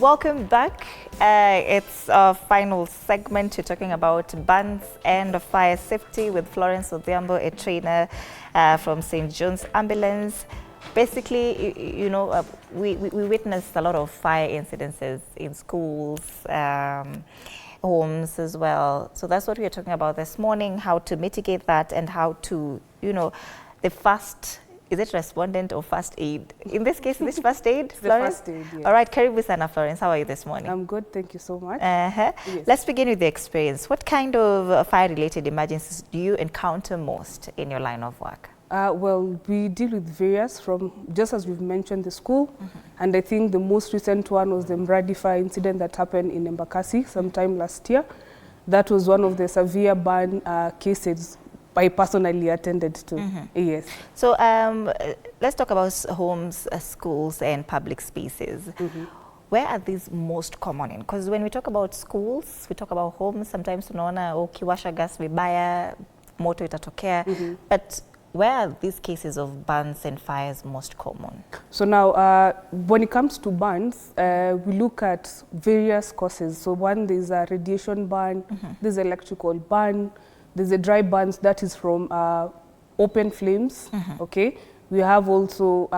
Welcome back. It's our final segment. We're talking about burns and fire safety with Florence Odhiambo, a trainer from St. John's Ambulance. Basically, you know, we witnessed a lot of fire incidences in schools, homes as well. So that's what we are talking about this morning, how to mitigate that and how to, you know, the first, is it respondent or first aid? In this case, is it first aid, Florence? The first aid, yes. All right, karibu sana, Florence. How are you this morning? I'm good, thank you so much. Yes. Let's begin with the experience. What kind of fire-related emergencies do you encounter most in your line of work? Well, we deal with various from, just as we've mentioned, the school. And I think the most recent one was the Mradi fire incident that happened in Embakasi sometime last year. That was one of the severe burn cases I personally attended to. Yes. So let's talk about homes, schools, and public spaces. Where are these most common in? Because when we talk about schools, we talk about homes, sometimes tunaona ukiwasha gas vibaya, moto itatokea. But where are these cases of burns and fires most common? So now, when it comes to burns, we look at various causes. So one, there's a radiation burn, there's electrical burn, there's a dry burns that is from open flames, okay? We have also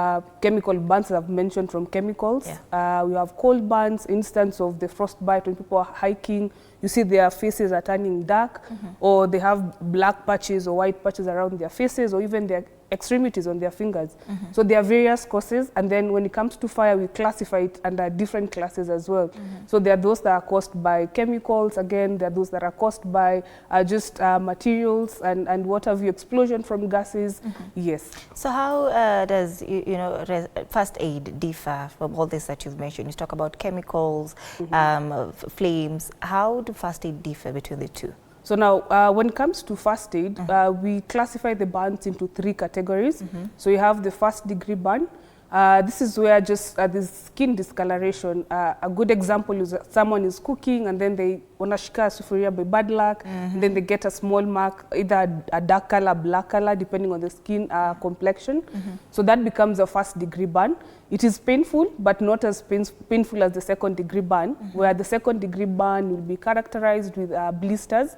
chemical burns, as I've mentioned, from chemicals. We have cold burns, instance of the frostbite when people are hiking. You see their faces are turning dark, or they have black patches or white patches around their faces, or even their extremities on their fingers. So there are various causes, and then when it comes to fire, we classify it under different classes as well. So there are those that are caused by chemicals, again, there are those that are caused by just materials and what have you, explosion from gases. Yes. So how does, you know, first aid differ from all this that you've mentioned? You talk about chemicals, flames. How do first aid differ between the two? So now, when it comes to first aid, we classify the burns into 3 categories. So you have the first degree burn. This is where just the skin discoloration. A good example is someone is cooking and then they wanashika sufuria by bad luck, and then they get a small mark, either a dark color, black color, depending on the skin complexion. So that becomes a first degree burn. It is painful, but not as painful as the second degree burn, where the second degree burn will be characterized with blisters,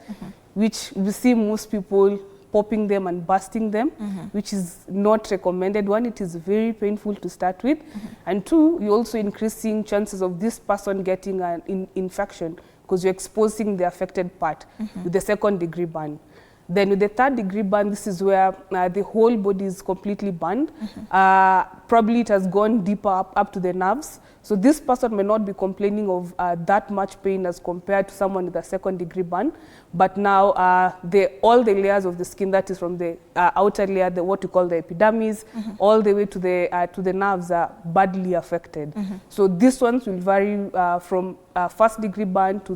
which we see most people popping them and bursting them, which is not recommended. One, it is very painful to start with. And 2, you're also increasing chances of this person getting an infection because you're exposing the affected part with the second degree burn. Then with the third degree burn, this is where the whole body is completely burned. Probably it has gone deeper up to the nerves. So this person may not be complaining of that much pain as compared to someone with a second degree burn. But now all the layers of the skin, that is from the outer layer, what we call the epidermis, all the way to the nerves are badly affected. So these ones will vary from first degree burn to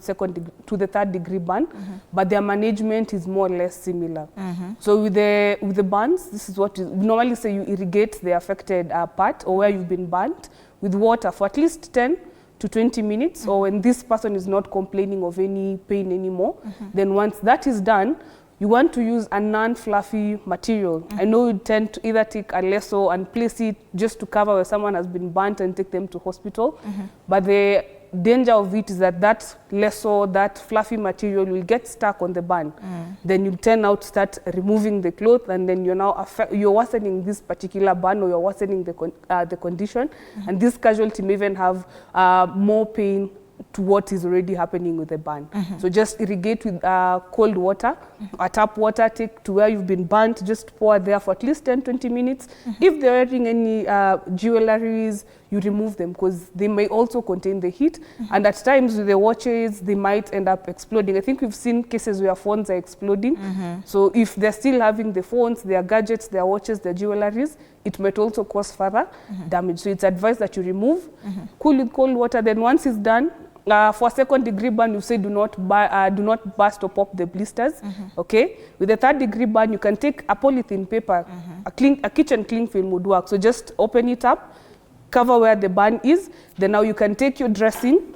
the third degree burn, but their management is more or less similar. So with the burns, this is what we normally say: you irrigate the affected part or where you've been burnt with water for at least 10 to 20 minutes, or when this person is not complaining of any pain anymore. Then once that is done, you want to use a non-fluffy material. I know you tend to either take a lasso and place it just to cover where someone has been burnt and take them to hospital. But the danger of it is that that lasso, that fluffy material will get stuck on the burn. Then you turn out to start removing the cloth, and then you're worsening this particular burn, or you're worsening the condition. And this casualty may even have more pain to what is already happening with the burn. So just irrigate with cold water, or tap water, take to where you've been burnt, just pour there for at least 10-20 minutes. If they're wearing any jewelries, you remove them because they may also contain the heat. And at times with the watches, they might end up exploding. I think we've seen cases where phones are exploding. So if they're still having the phones, their gadgets, their watches, their jewelries, it might also cause further damage. So it's advised that you remove, cool with cold water. Then once it's done, for second degree burn, you say do not burst or pop the blisters. Okay. With the third degree burn, you can take a polythene paper, a kitchen cling film would work. So just open it up, cover where the burn is. Then now you can take your dressing.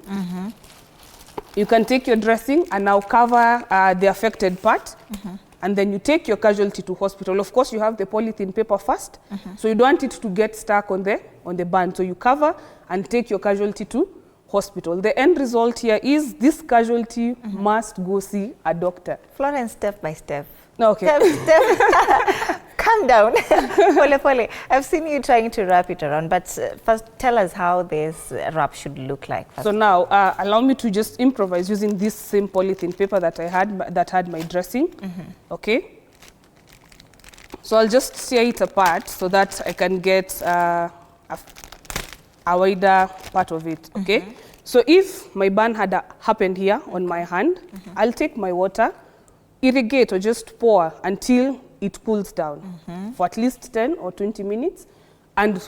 You can take your dressing and now cover the affected part. And then you take your casualty to hospital. Of course, you have the polythene paper first, so you don't want it to get stuck on the burn. So you cover and take your casualty to hospital. The end result here is this casualty must go see a doctor. Florence, step by step. Okay. Step. Calm down. Pole, pole. I've seen you trying to wrap it around, but first tell us how this wrap should look like. First. So now, allow me to just improvise using this same polythene paper that I had, that had my dressing. Okay. So I'll just tear it apart so that I can get a wider part of it. Okay. So if my burn had happened here on my hand, I'll take my water, irrigate or just pour until it cools down for at least 10 or 20 minutes. And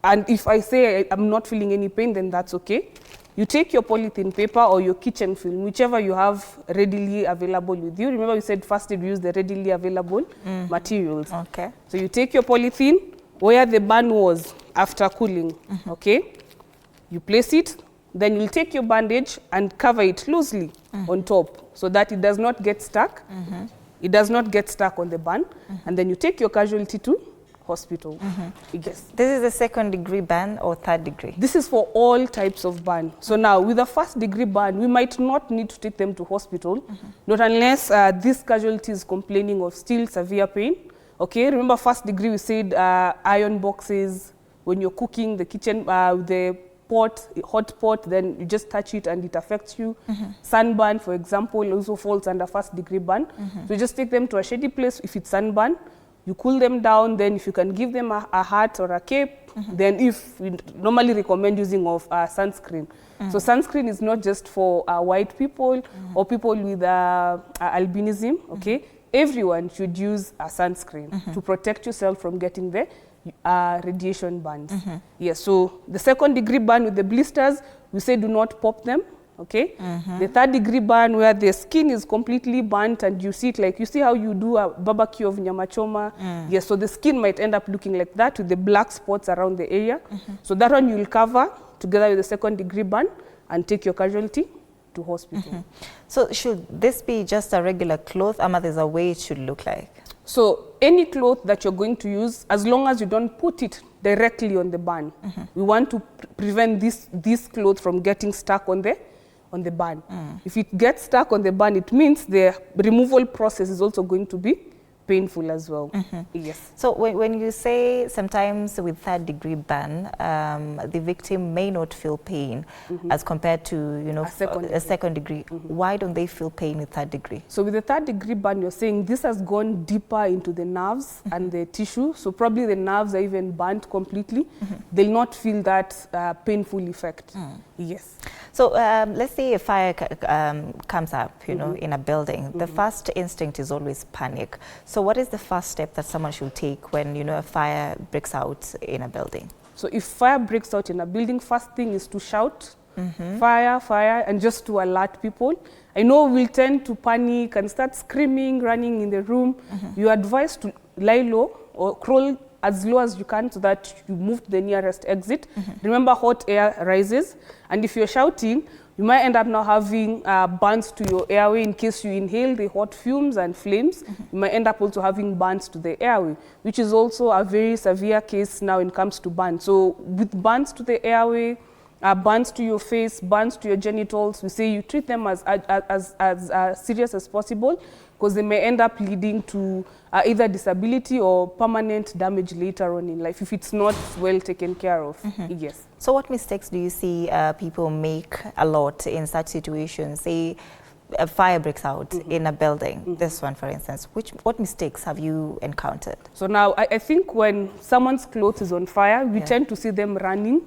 if I say I'm not feeling any pain, then that's okay. You take your polythene paper or your kitchen film, whichever you have readily available with you. Remember we said first aid, we use the readily available materials. Okay. So you take your polythene where the burn was after cooling, okay? You place it, then you'll take your bandage and cover it loosely on top so that it does not get stuck. It does not get stuck on the burn. And then you take your casualty to hospital. Yes. This is a second degree burn or third degree? This is for all types of burn. So now with a first degree burn, we might not need to take them to hospital, not unless this casualty is complaining of still severe pain. Okay, remember first degree we said iron boxes, when you're cooking the kitchen, the pot, hot pot, then you just touch it and it affects you. Sunburn, for example, also falls under first degree burn. So you just take them to a shady place if it's sunburn. You cool them down, then if you can give them a hat or a cape, then if we normally recommend using of sunscreen. So sunscreen is not just for white people or people with albinism, okay? Everyone should use a sunscreen to protect yourself from getting the radiation burns. Yes, so the second degree burn with the blisters, we say do not pop them. Okay, the third degree burn where the skin is completely burnt and you see it like, you see how you do a barbecue of nyama choma? Yes, so the skin might end up looking like that with the black spots around the area. So that one you'll cover together with the second degree burn and take your casualty to hospital. So should this be just a regular cloth, or there's a way it should look like? So any cloth that you're going to use, as long as you don't put it directly on the burn, we want to prevent this cloth from getting stuck on the burn. If it gets stuck on the burn, it means the removal process is also going to be painful as well. Yes. So when you say sometimes with third degree burn, the victim may not feel pain as compared to, you know, a second degree. Why don't they feel pain with third degree? So with the third degree burn, you're saying this has gone deeper into the nerves and the tissue. So probably the nerves are even burnt completely. They'll not feel that painful effect. Yes. So let's say a fire comes up, you know, in a building. The first instinct is always panic. So what is the first step that someone should take when, you know, a fire breaks out in a building? So if fire breaks out in a building, first thing is to shout, fire, fire, and just to alert people. I know we'll tend to panic and start screaming, running in the room. You're advised to lie low or crawl as low as you can so that you move to the nearest exit. Remember, hot air rises, and if you're shouting, you might end up now having burns to your airway in case you inhale the hot fumes and flames. You might end up also having burns to the airway, which is also a very severe case now when it comes to burns. So with burns to the airway, burns to your face, burns to your genitals, we say you treat them as serious as possible, because they may end up leading to either disability or permanent damage later on in life if it's not well taken care of. Yes. So what mistakes do you see people make a lot in such situations? Say a fire breaks out in a building, this one for instance. What mistakes have you encountered? So now I think when someone's clothes is on fire, we tend to see them running.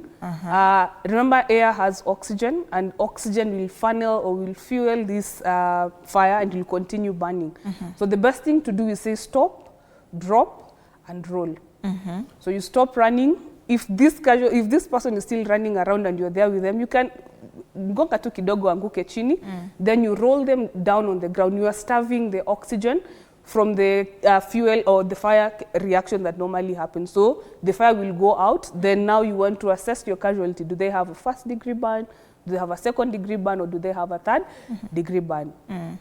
Remember, air has oxygen, and oxygen will funnel or will fuel this fire and will continue burning. So the best thing to do is say stop, drop, and roll. So you stop running. If this person is still running around and you're there with them, you can gonga tu kidogo anguke chini, then you roll them down on the ground. You are starving the oxygen from the fuel or the fire reaction that normally happens. So the fire will go out. Then now you want to assess your casualty. Do they have a first degree burn? Do they have a second degree burn, or do they have a third degree burn?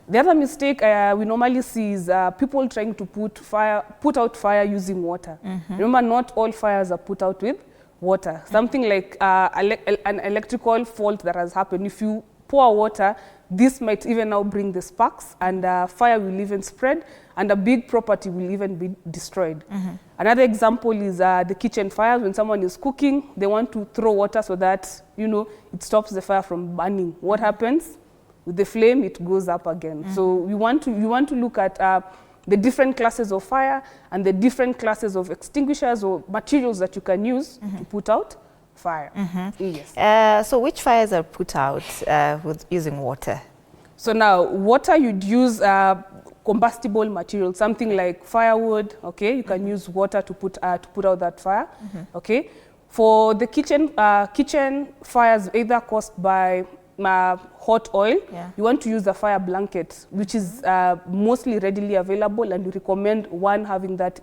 The other mistake we normally see is people trying to put out fire using water. Remember, not all fires are put out with water. Something like an electrical fault that has happened. If you pour water, this might even now bring the sparks, and fire will even spread, and a big property will even be destroyed. Another example is the kitchen fires. When someone is cooking, they want to throw water so that, you know, it stops the fire from burning. What happens? With the flame, it goes up again. So you want to look at the different classes of fire and the different classes of extinguishers or materials that you can use to put out fire. Yes. So which fires are put out with using water? So now, water, you'd use combustible material, something like firewood. Okay, you can use water to put out that fire. Okay, for the kitchen fires, either caused by hot oil, you want to use a fire blanket, which is mostly readily available, and we recommend one having that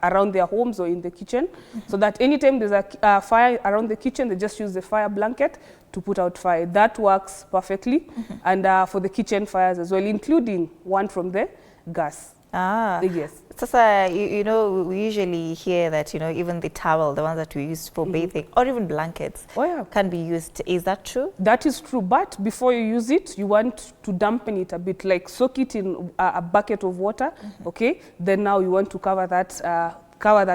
around their homes or in the kitchen, so that anytime there's a fire around the kitchen, they just use the fire blanket to put out fire. That works perfectly, and for the kitchen fires as well, including one from the gas. Yes. So, you know, we usually hear that, you know, even the towel, the ones that we use for bathing, or even blankets, can be used. Is that true? That is true, but before you use it, you want to dampen it a bit, like soak it in a bucket of water, okay? Then now you want to cover that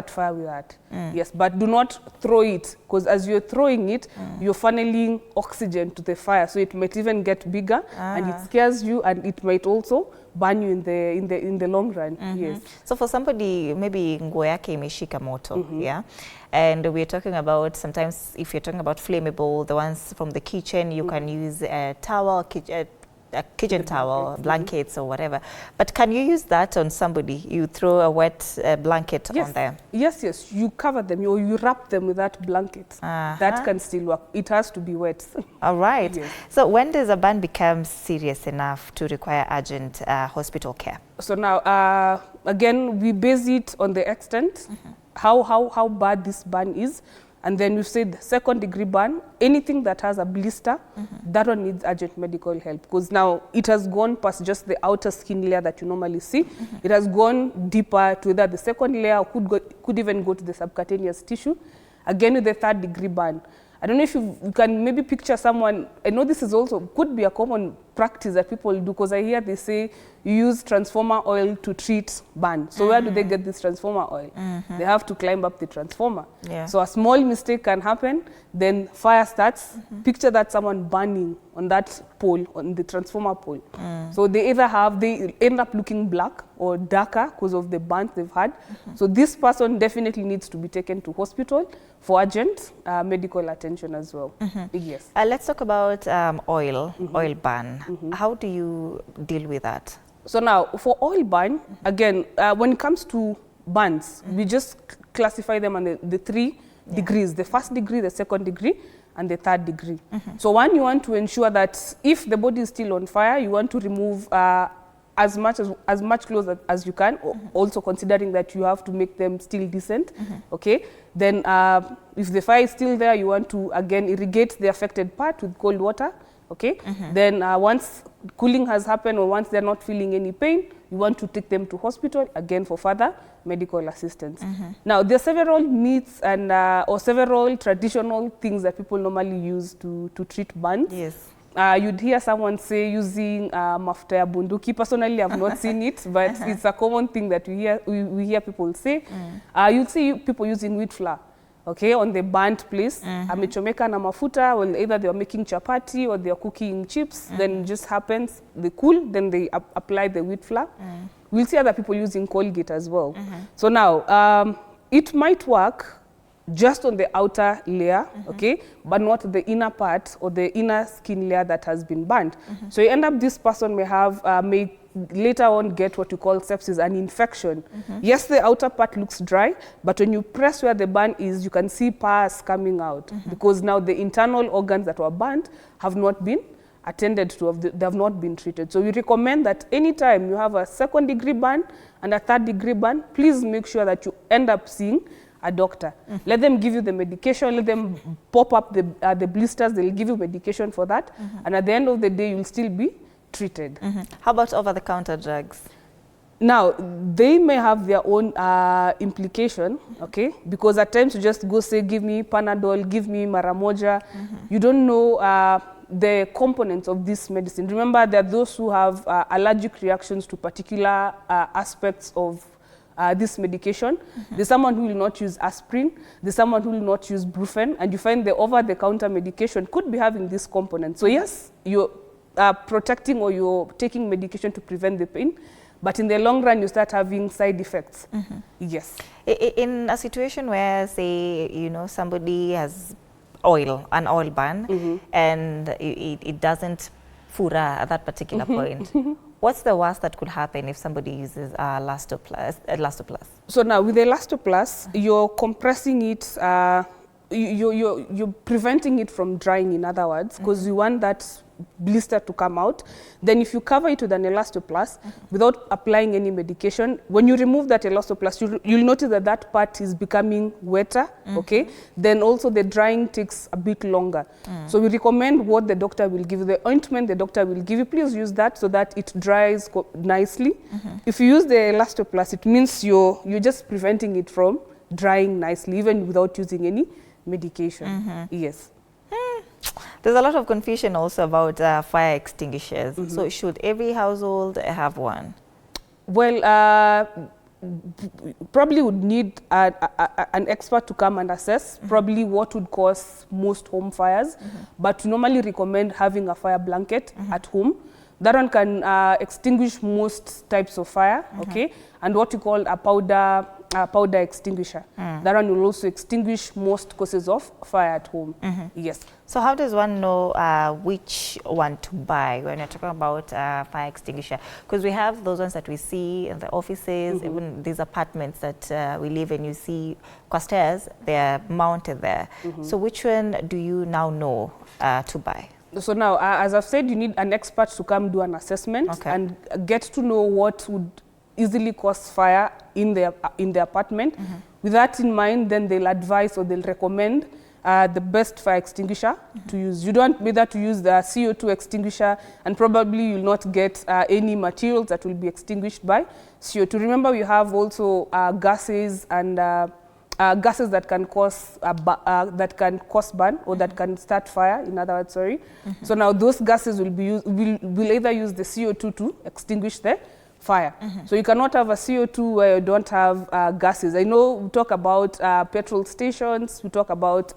fire with that. Yes, but do not throw it, because as you're throwing it, you're funneling oxygen to the fire, so it might even get bigger, and it scares you, and it might also burn you in the long run. Yes. So for somebody, maybe nguo yake imeshika moto, yeah, and we're talking about, sometimes if you're talking about flammable, the ones from the kitchen, you can use a towel, a kitchen towel, blankets or whatever. But can you use that on somebody? You throw a wet blanket on them? Yes, yes. You cover them, or you wrap them with that blanket. That can still work. It has to be wet. All right. Yes. So when does a burn become serious enough to require urgent hospital care? So now, again, we base it on the extent, how bad this burn is. And then we've said second degree burn, anything that has a blister, that one needs urgent medical help, because now it has gone past just the outer skin layer that you normally see. It has gone deeper to either the second layer, or could even go to the subcutaneous tissue. Again, with the third degree burn. I don't know if you can maybe picture someone. I know this is also could be a common practice that people do, because I hear they say you use transformer oil to treat burn. So where do they get this transformer oil? They have to climb up the transformer. So a small mistake can happen, then fire starts. Picture that someone burning on that pole, on the transformer pole. So they end up looking black or darker because of the burns they've had. So this person definitely needs to be taken to hospital for urgent medical attention as well. Yes. Let's talk about oil burn. How do you deal with that? So now, for oil burn, again, when it comes to burns, we just classify them on the three degrees: the first degree, the second degree, and the third degree. So one, you want to ensure that if the body is still on fire, you want to remove as much clothes as you can, also considering that you have to make them still decent. Okay. Then if the fire is still there, you want to again irrigate the affected part with cold water. Okay. Then once cooling has happened, or once they're not feeling any pain, you want to take them to hospital again for further medical assistance. Now, there are several myths and or several traditional things that people normally use to treat burns. Yes. You'd hear someone say using mafuta ya bunduki. Personally, I've not seen it, but it's a common thing that we hear people say. You'd see people using wheat flour, okay, on the burnt place. Amechomeka na mafuta, well, either they are making chapati or they are cooking chips. Then it just happens, they cool, then they apply the wheat flour. We'll see other people using Colgate as well. So now, it might work just on the outer layer, okay, but not the inner part or the inner skin layer that has been burnt. So you end up, this person may later on get what you call sepsis, an infection. Yes, the outer part looks dry, but when you press where the burn is, you can see pus coming out, because now the internal organs that were burnt have not been attended to, they have not been treated. So we recommend that anytime you have a second degree burn and a third degree burn, please make sure that you end up seeing a doctor. Let them give you the medication, let them pop up the blisters, they'll give you medication for that, and at the end of the day, you'll still be treated. How about over-the-counter drugs? Now, they may have their own implication, okay? Because at times you just go say, give me Panadol, give me Maramoja. You don't know the components of this medicine. Remember, there are those who have allergic reactions to particular aspects of this medication. There's someone who will not use aspirin. There's someone who will not use Brufen. And you find the over-the-counter medication could be having this component. So yes, you're protecting or you're taking medication to prevent the pain. But in the long run, you start having side effects. Yes. In a situation where, say, you know, somebody has an oil ban, and it doesn't fura at that particular point, what's the worst that could happen if somebody uses Elastoplast? So now with the Elastoplast, you're compressing it, you're preventing it from drying, in other words, because you want that blister to come out. Then if you cover it with an Elastoplast without applying any medication, when you remove that Elastoplast, you'll notice that that part is becoming wetter, okay? Then also the drying takes a bit longer. So we recommend what the doctor will give you, the ointment the doctor will give you. Please use that so that it dries nicely. If you use the Elastoplast, it means you're just preventing it from drying nicely, even without using any medication. Yes. There's a lot of confusion also about fire extinguishers. So should every household have one? Well, probably would need an expert to come and assess probably what would cause most home fires. But we normally recommend having a fire blanket at home. That one can extinguish most types of fire, okay? And what we call a powder extinguisher. That one will also extinguish most causes of fire at home. Yes. So how does one know which one to buy when you're talking about fire extinguisher? Because we have those ones that we see in the offices, even these apartments that we live in, you see stairs, they're mounted there. So which one do you now know to buy? So now, as I've said, you need an expert to come do an assessment and get to know what would easily cause fire in the apartment. With that in mind, then they'll advise or they'll recommend the best fire extinguisher to use. You don't bother to use the CO2 extinguisher, and probably you'll not get any materials that will be extinguished by CO2. Remember, we have also gases and gases that can cause burn or that can start fire. In other words, sorry. So now those gases will be will either use the CO2 to extinguish the fire. So you cannot have a CO2 where you don't have gases. I know we talk about petrol stations, we talk about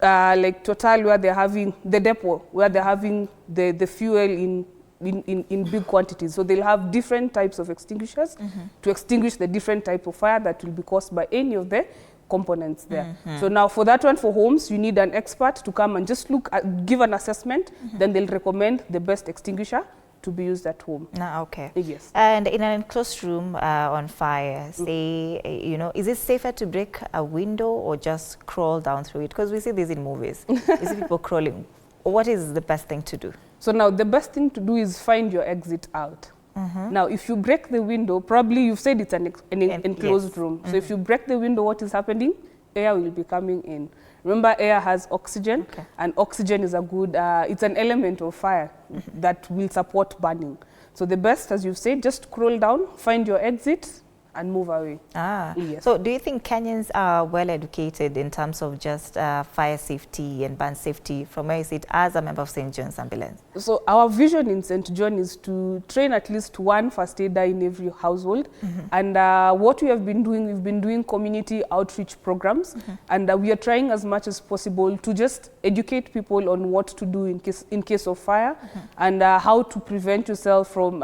like Total, where they're having the depot, where they're having the fuel in big quantities. So they'll have different types of extinguishers to extinguish the different type of fire that will be caused by any of the components there. So now for that one, for homes, you need an expert to come and just look at, give an assessment, then they'll recommend the best extinguisher to be used at home. Okay. Yes. And in an enclosed room on fire, say, you know, is it safer to break a window or just crawl down through it? Because we see this in movies. We see people crawling. What is the best thing to do? So now the best thing to do is find your exit out. Now, if you break the window, probably you've said it's an enclosed room. So if you break the window, what is happening? Air will be coming in. Remember, air has oxygen, and oxygen is a good, it's an element of fire that will support burning. So the best, as you've said, just crawl down, find your exit, and move away. Yes. So do you think Kenyans are well educated in terms of just fire safety and burn safety from where you sit as a member of St. John's Ambulance? So our vision in St. John is to train at least one first aider in every household. And what we have been doing, we've been doing community outreach programs. And we are trying as much as possible to just educate people on what to do in case of fire and how to prevent yourself from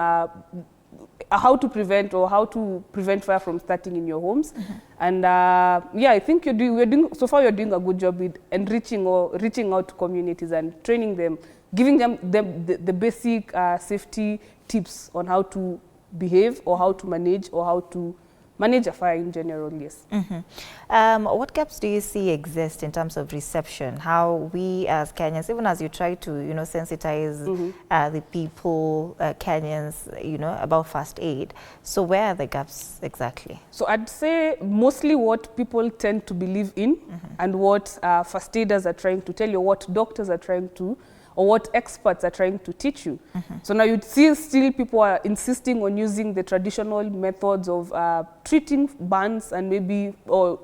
how to prevent fire from starting in your homes. And yeah, I think so far you're doing a good job with reaching out to communities and training them, giving them the basic safety tips on how to behave or how to manage a fire in general. Yes. What gaps do you see exist in terms of reception? How we as Kenyans, even as you try to, you know, sensitize the people, Kenyans, you know, about first aid. So where are the gaps exactly? So I'd say mostly what people tend to believe in and what first aiders are trying to tell you, what doctors are trying to, or what experts are trying to teach you. So now you'd see still people are insisting on using the traditional methods of treating burns and maybe or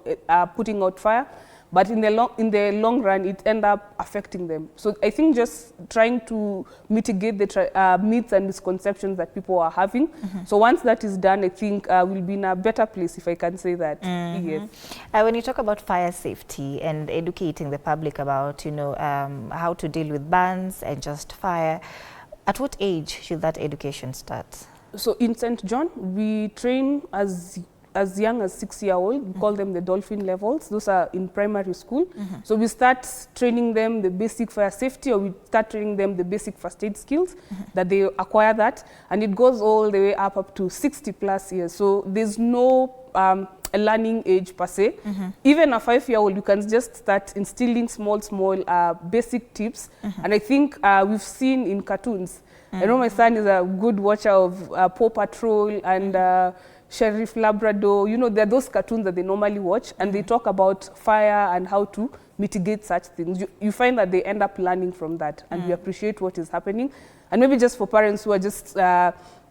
putting out fire. But in the long run, it ends up affecting them. So I think just trying to mitigate the myths and misconceptions that people are having. So once that is done, I think we'll be in a better place, if I can say that. Yes. When you talk about fire safety and educating the public about, you know, how to deal with burns and just fire, at what age should that education start? So in St. John, we train as young as 6-year-old. We call them the dolphin levels. Those are in primary school. So we start training them the basic fire safety, or we start training them the basic first aid skills, that they acquire that. And it goes all the way up to 60+ years. So there's no a learning age per se. Even a 5-year-old, you can just start instilling small basic tips. And I think we've seen in cartoons. I know my son is a good watcher of Paw Patrol and Sheriff Labrador. You know, there are those cartoons that they normally watch, and they talk about fire and how to mitigate such things. You find that they end up learning from that, and we appreciate what is happening. And maybe just for parents who are just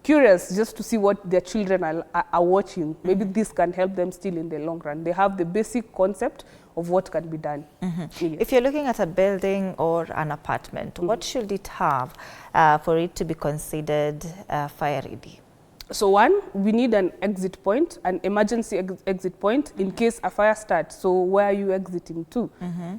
curious just to see what their children are watching, maybe this can help them still in the long run. They have the basic concept of what can be done. Yes. If you're looking at a building or an apartment, what should it have for it to be considered fire ready? So one, we need an exit point, an emergency exit point in case a fire starts. So where are you exiting to?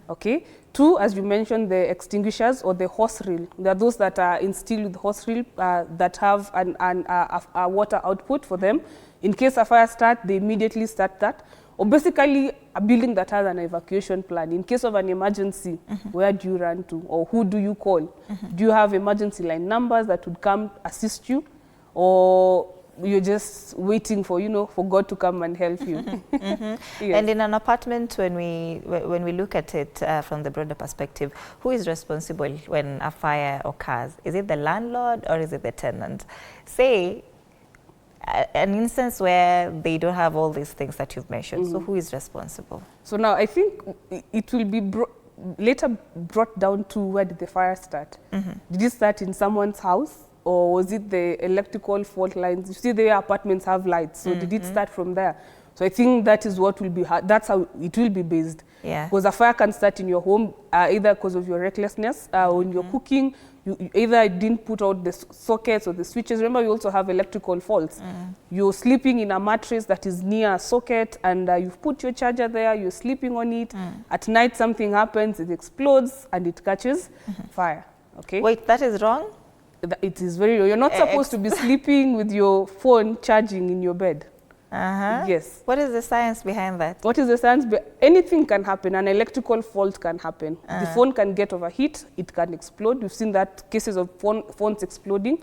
Okay. 2, as you mentioned, the extinguishers or the hose reel. There are those that are instilled with hose reel that have a water output for them. In case a fire starts, they immediately start that. Or basically a building that has an evacuation plan. In case of an emergency, where do you run to, or who do you call? Do you have emergency line numbers that would come assist you? Or you're just waiting for, you know, for God to come and help you. Yes. And in an apartment, when we look at it from the broader perspective, who is responsible when a fire occurs? Is it the landlord or is it the tenant? Say an instance where they don't have all these things that you've mentioned. So who is responsible? So now I think it will be later brought down to where did the fire start? Did it start in someone's house? Or was it the electrical fault lines? You see, the apartments have lights, so did it start from there? So I think that is what will be, that's how it will be based. Yeah. Because a fire can start in your home, either because of your recklessness, or when you're cooking, you either didn't put out the sockets or the switches. Remember, you also have electrical faults. You're sleeping in a mattress that is near a socket, and you've put your charger there, you're sleeping on it. At night, something happens, it explodes, and it catches fire. Okay. Wait, that is wrong? It is very low. You're not supposed to be sleeping with your phone charging in your bed. Yes. What is the science behind that? What is the science? Anything can happen. An electrical fault can happen. The phone can get overheat. It can explode. We've seen that cases of phones exploding.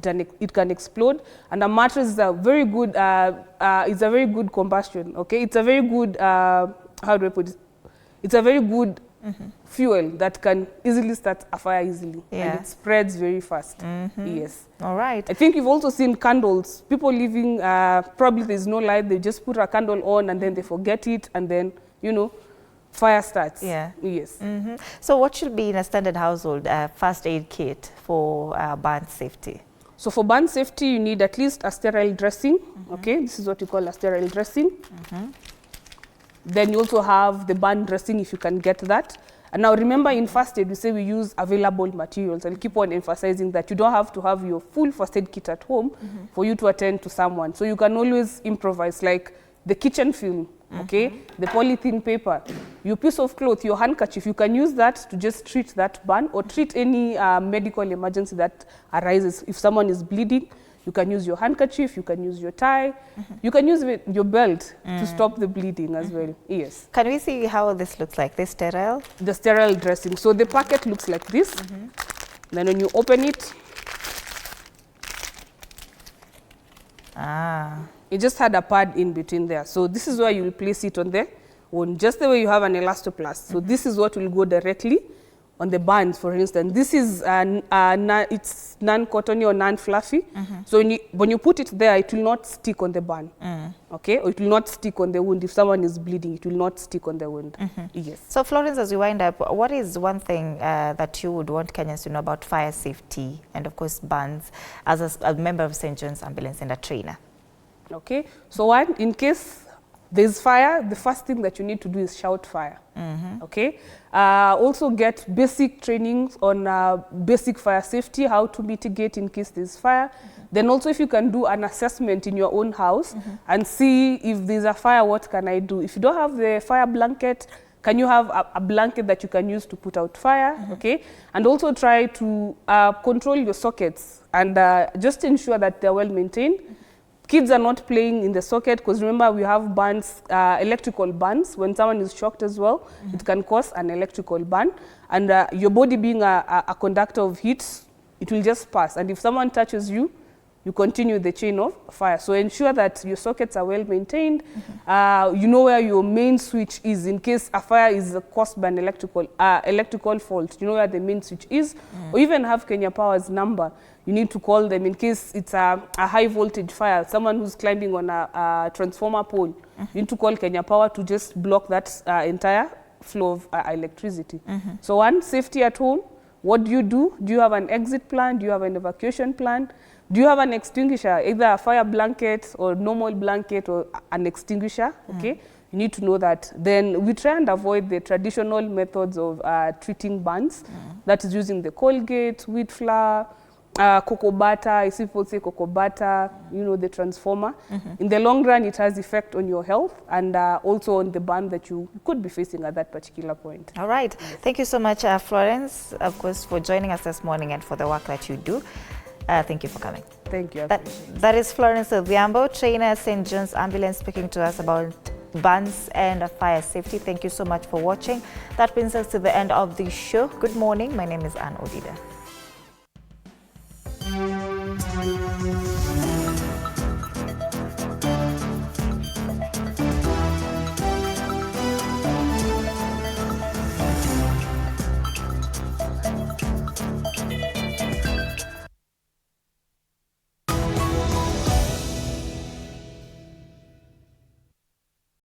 It can explode. And a mattress is a very good. It's a very good combustion. Okay. It's a very good. How do I put it? It's a very good fuel that can easily start a fire easily. And it spreads very fast. Yes. All right. I think you've also seen candles. People living, probably there's no light, they just put a candle on and then they forget it, and then, you know, fire starts. Yeah. Yes. So what should be in a standard household first aid kit for burn safety? So for burn safety, you need at least a sterile dressing. Okay, this is what you call a sterile dressing. Then you also have the burn dressing if you can get that. And now remember, in first aid, we say we use available materials. I'll keep on emphasizing that you don't have to have your full first aid kit at home for you to attend to someone. So you can always improvise, like the kitchen film, okay, the polythene paper, your piece of cloth, your handkerchief. You can use that to just treat that burn or treat any medical emergency that arises. If someone is bleeding, you can use your handkerchief, you can use your tie, you can use your belt to stop the bleeding as well. Yes. Can we see how this looks like? This sterile? The sterile dressing. So the packet looks like this. Then when you open it, it just had a pad in between there. So this is where you will place it on there, just the way you have an elastoplast. So this is what will go directly on the bands, for instance. This is it's non-cottony or non-fluffy. So when you put it there, it will not stick on the band. Okay, or it will not stick on the wound. If someone is bleeding, it will not stick on the wound. Yes. So Florence, as we wind up, what is one thing that you would want Kenyans to know about fire safety and of course bands as a member of St. John's Ambulance and a trainer? Okay, so one, in case there's fire, the first thing that you need to do is shout fire. Okay, also get basic trainings on basic fire safety, how to mitigate in case there's fire. Then also if you can do an assessment in your own house and see if there's a fire, what can I do? If you don't have the fire blanket, can you have a blanket that you can use to put out fire? Okay, and also try to control your sockets and just ensure that they're well maintained. Kids are not playing in the socket because remember we have burns, electrical burns. When someone is shocked as well, it can cause an electrical burn. And your body being a conductor of heat, it will just pass. And if someone touches you, you continue the chain of fire. So ensure that your sockets are well maintained. You know where your main switch is in case a fire is caused by an electrical fault. You know where the main switch is. Or even have Kenya Power's number. You need to call them in case it's a high voltage fire, someone who's climbing on a transformer pole. You need to call Kenya Power to just block that entire flow of electricity. So one, safety at home. What do? Do you have an exit plan? Do you have an evacuation plan? Do you have an extinguisher, either a fire blanket or normal blanket or an extinguisher? Okay, you need to know that. Then we try and avoid the traditional methods of treating burns. That is using the Colgate, wheat flour, cocoa butter. I see people say cocoa butter, you know, the transformer. In the long run, it has effect on your health and also on the burn that you could be facing at that particular point. All right. Thank you so much, Florence, of course, for joining us this morning and for the work that you do. Thank you for coming. Thank you. That is Florence Odhiambo, trainer at St. John's Ambulance, speaking to us about burns and fire safety. Thank you so much for watching. That brings us to the end of the show. Good morning. My name is Anne Odida.